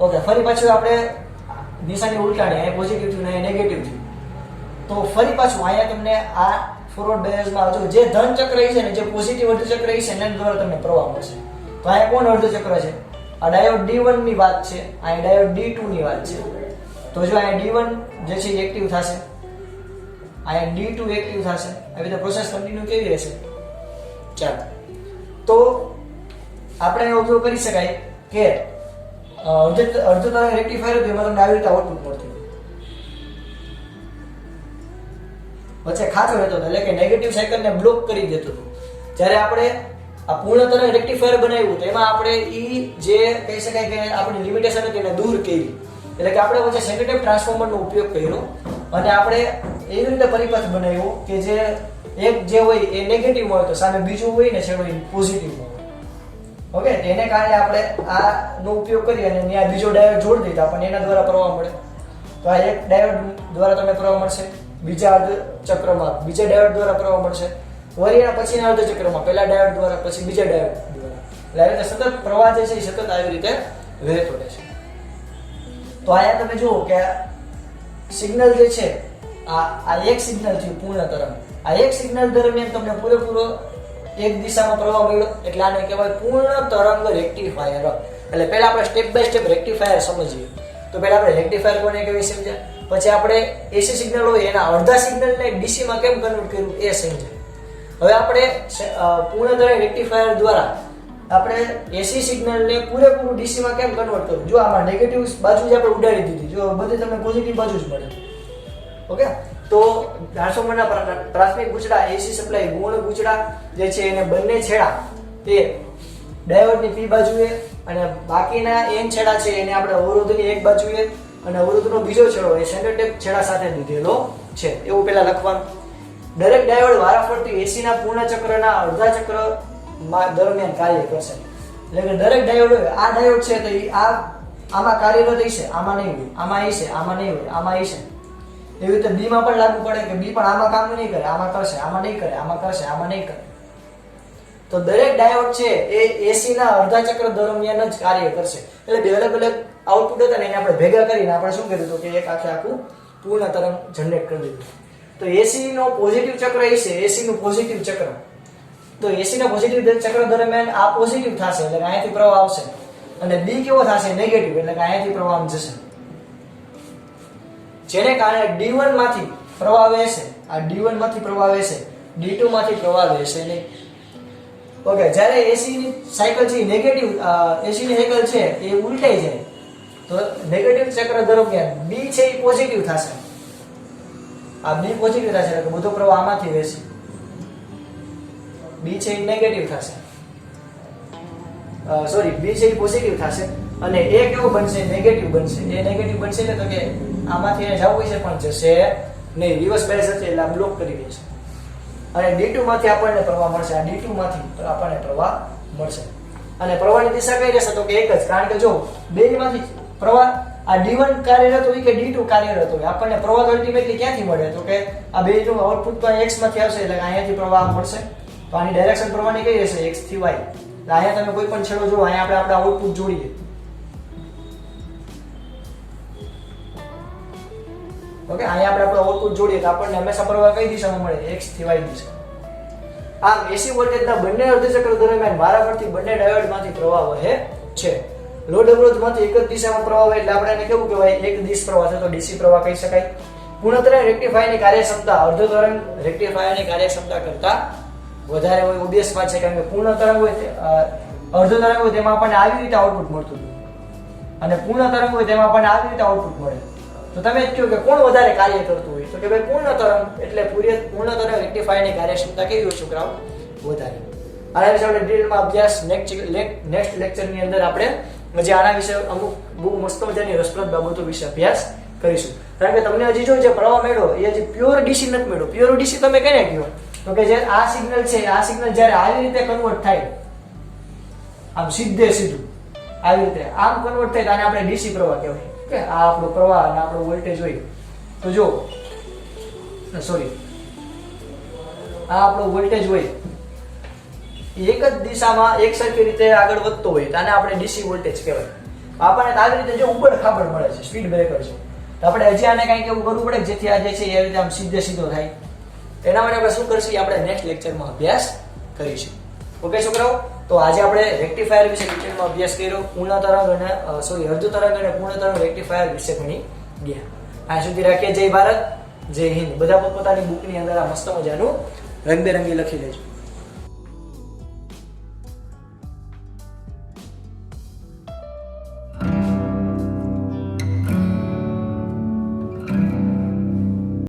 ઓકે, ફરી પાછું આપણે નિશાની ઉલટાણી, અહીંયા પોઝિટિવ થયું ને અહીંયા નેગેટિવ થયું તો ફરી પાછું અહીંયા તમને આ ફોરવર્ડ બાયસમાં જો જે ધન ચક્ર છે ને જે પોઝિટિવ અર્ધ ચક્ર છે એના દ્વારા તમને પ્રવાહ મળશે. તો અહીંયા કોણ અર્ધ ચક્ર છે? આ ડાયોડ D1 ની વાત છે, અહીંયા ડાયોડ D2 ની વાત છે. તો જો અહીંયા D1 જે છે એક્ટિવ થશે અહીંયા D2 એક્ટિવ થશે. આવી રીતે પ્રોસેસ કન્ટિન્યુ કેવી રહેશે? ચાલો તો આપણે ઓબ્ઝર્વ કરી શકાય કે અડધો તરંગ રેક્ટિફાયર હતું એમાં તમને આવી રીતે આઉટપુટ મળતું વચ્ચે ખાંચો રહેતો હતો, એટલે કે નેગેટિવ સાયકલને બ્લોક કરી દેતું હતું. જ્યારે આપણે આ પૂર્ણ તરંગ રેક્ટિફાયર બનાવ્યું તો એમાં આપણે ઈ જે કહી શકાય કે આપણી લિમિટેશન હતી એને દૂર કરી. એટલે કે આપણે વચ્ચે સેકન્ડ ટ્રાન્સફોર્મરનો ઉપયોગ કર્યો અને આપણે એવી રીતે પરિપથ બનાવ્યો કે જે એક જે હોય એ નેગેટિવ હોય તો સામે બીજું હોય ને છેડો એ પોઝિટિવ હોય. ઓકે, એને કારણે આપણે આ નો ઉપયોગ કરી અને ત્યાં બીજો ડાયોડ જોડી દીધા આપણને એના દ્વારા પ્રવાહ મળે. તો આ એક ડાયોડ દ્વારા તમને પ્રવાહ મળશે, બીજા અર્ધ ચક્રમાં બીજા ડાયોડ દ્વારા પ્રવાહ મળશે, વળી એના પછીના અર્ધ ચક્રમાં પહેલા ડાયોડ દ્વારા, પછી બીજા ડાયોડ દ્વારા. એટલે આવી રીતે સતત પ્રવાહ જે છે એ સતત આવી રીતે વહેતો રહેશે. તો અહીંયા તમે જુઓ કે સિગ્નલ જે છે આ એક સિગ્નલ થયું પૂર્ણ તરંગ. આ એક સિગ્નલ દરમિયાન તમને પૂરેપૂરો એક દિશામાં પ્રવાહ મળ્યો, એટલે આને કહેવાય પૂર્ણ તરંગ રેક્ટિફાયર. એટલે પહેલા આપણે સ્ટેપ બાય સ્ટેપ રેક્ટિફાયર સમજીએ. તો પહેલા આપણે રેક્ટિફાયર કોને કહેવાય સમજ્યા, પછી આપણે એસી સિગ્નલ હોય એના અડધા સિગ્નલને ડીસી માં કેમ કન્વર્ટ કર્યું એ સમજ્યા. હવે આપણે પૂર્ણ તરંગ રેક્ટિફાયર દ્વારા આપણે એસી સિગ્નલને પૂરેપૂરું ડીસી માં કેમ કન્વર્ટ કરવું. જો આમાં નેગેટિવ બાજુ જ આપણે ઉડાડી દીધી, જો બધી તમને પોઝિટિવ બાજુ જ મળે. ઓકે, તો ટ્રાન્સફોર્મરના પ્રાથમિક ગૂંચળા એસી સપ્લાય ગુણ ગૂંચળા જે છે એને બંને છેડા એ ડાયોડની પી બાજુએ અને બાકીના એન છેડા છે એને આપણે અવરોધની એક બાજુએ અને અવરોધનો બીજો છેડો એ સેન્ટર ટેપ છેડા સાથે દીધેલો છે એવું પહેલા લખવાનું. દરેક ડાયોડ વારાફરતી એસી ના પૂર્ણ ચક્રના અડધા ચક્ર દરમિયાન કાર્ય કરશે. એટલે કે દરેક ડાયોડ હોય, આ ડાયોડ છે તો આમાં કાર્યરત હશે, આમાં નહીં હોય, આમાં હશે, આમાં નહીં હોય, આમાં હશે. એવી રીતે બી માં પણ લાગુ પડે કે બી પણ આમાં કામ નહીં કરે, આમાં કરશે, આમાં નહીં કરે, આમાં કરશે, આમાં નહીં કરે. તો દરેક ડાયોડ છે એ એસી ના અડધા ચક્ર દરમિયાન જ કાર્ય કરશે. એટલે બે અલગ અલગ આઉટપુટ હતા ને એને આપણે ભેગા કરીને આપણે શું કર્યું હતું કે એક આખું પૂર્ણ તરંગ જનરેટ કરી દીધું. તો એસી નો પોઝિટિવ ચક્ર એ છે એસી નું પોઝિટિવ ચક્ર. તો એસી ના પોઝિટિવ ચક્ર દરમિયાન આ પોઝિટિવ થશે એટલે અહીંયાથી પ્રવાહ આવશે, અને બી કેવો થશે નેગેટિવ એટલે કે અહીંયાથી પ્રવાહ જશે. જેને કારણે D1 માંથી પ્રવાહ વહેશે, આ D1 માંથી પ્રવાહ વહેશે, D2 માંથી પ્રવાહ વહેશે નહીં. ઓકે, જ્યારે એસી ની સાયકલ છે નેગેટિવ એસી ની સાયકલ છે એ ઉલટાઈ જાય તો નેગેટિવ ચક્ર દરમિયાન બી છે એ પોઝિટિવ થશે. આ બી પોઝિટિવ થશે એટલે બધો પ્રવાહ આમાંથી વહેશે, બી છે એ નેગેટિવ થશે, સોરી બી છે એ પોઝિટિવ થશે અને એ કેવું બનશે નેગેટિવ બનશે. એ નેગેટિવ બનશે એટલે તો કે આમાંથી એને જવું છે પણ જશે નહીં, રિવર્સ બેલેન્સ હશે એટલે આ બ્લોક કરી દેશે. અને D2 માંથી આપણને પ્રવાહ મળશે, આ D2 માંથી આપણને પ્રવાહ મળશે. અને પ્રવાહની દિશા કઈ રહેશે તો કે એક જ, કારણ કે જો બેમાંથી પ્રવાહ આ D1 કાર્યરત હોય કે D2 કાર્યરત હોય આપણને પ્રવાહ અલ્ટિમેટલી ક્યાંથી મળે તો કે આ બેનું આઉટપુટ પણ x માંથી આવશે એટલે અહીંયાથી પ્રવાહ મળશે. તો આની ડાયરેક્શન પ્રવાહની કઈ રહેશે x થી y. એટલે અહીંયા તમે કોઈ પણ છેડો જો અહીંયા આપણે આઉટપુટ જોડીએ, ઓકે, અહીંયા આપણે આપણો આઉટપુટ જોડીએ તો આપણને હંમેશા પ્રવાહ કઈ દિશામાં મળે x થી y દિશા. આમ એસી વોલ્ટેજના બંને અર્ધચક્ર દરમિયાન વારાફરતી બંને ડાયોડમાંથી પ્રવાહ વહે છે. લોડ અવરોધમાંથી એક જ દિશામાં પ્રવાહ વહે એટલે આપણે એને કેવું કહેવાય એક દિશ પ્રવાહ છે તો ડીસી પ્રવાહ કહી શકાય. પૂર્ણ તરંગ રેક્ટિફાયરની કાર્યક્ષમતા અર્ધ તરંગ રેક્ટિફાયરની કાર્યક્ષમતા કરતા વધારે હોય. ઓબ્વિયસ વાત છે કારણ કે પૂર્ણ તરંગ હોય અર્ધ તરંગ હોય તેમાં આપણને આવી રીતે આઉટપુટ મળતું હતું અને પૂર્ણ તરંગ હોય તેમાં આપણને આવી રીતે આઉટપુટ મળે. તો તમે જ કહો કે કોણ વધારે કાર્ય કરતું હોય તો કે ભાઈ પૂર્ણ તરંગ. એટલે પૂર્ણ તરંગ રેક્ટિફાયરની કાર્યક્ષમતા કેવી હોય છોકરાઓ? વધારે. આના વિશે આપણે ડિટેલમાં અભ્યાસ નેક્સ્ટ લેક્ચરની અંદર આપણે હજી આના વિશે અમુક બહુ મસ્ત મજાની રસપ્રદ બાબતો વિશે અભ્યાસ કરીશું. કારણ કે તમને હજી જો જે પ્રવાહ મળ્યો એ હજી પ્યોર ડીસી નથી મળ્યો. પ્યોર ડીસી તમે કેને કહો તો કે જે આ સિગ્નલ છે આ સિગ્નલ જ્યારે આવી રીતે કન્વર્ટ થાય આમ સીધું આવી રીતે આમ કન્વર્ટ થાય તો આને આપણે ડીસી પ્રવાહ કહેવાય. કે આ આપણો પ્રવાહ અને આપણો વોલ્ટેજ હોય તો જો સોરી આ આપણો વોલ્ટેજ હોય એક જ દિશામાં એક સરખી રીતે આગળ વધતો હોય તો આને આપણે ડીસી વોલ્ટેજ કહેવાય. આપણને આવી રીતે જો ઉબડ ખાબડ મળે છે સ્પીડ બ્રેકર છે તો આપણે હજી આને કંઈક એવું કરવું પડે જેથી આ જે છે એ રીતે આમ સીધો થાય. એના માટે આપણે શું કરશું આપણે નેક્સ્ટ લેક્ચરમાં અભ્યાસ કરીશું. ઓકે છોકરાઓ, તો આજે આપણે રેક્ટિફાયર વિશે ડિટેલમાં અભ્યાસ કર્યો. પૂર્ણ તરંગ અને અર્ધ તરંગ અને પૂર્ણ તરંગ રેક્ટિફાયર વિશે ભણી ગયા. આ સુધી રાખીએ. જય ભારત, જય હિન્દ. બધા પોતપોતાની બુકની અંદર આ મસ્ત મજાનું રંગબેરંગી લખી લેજો.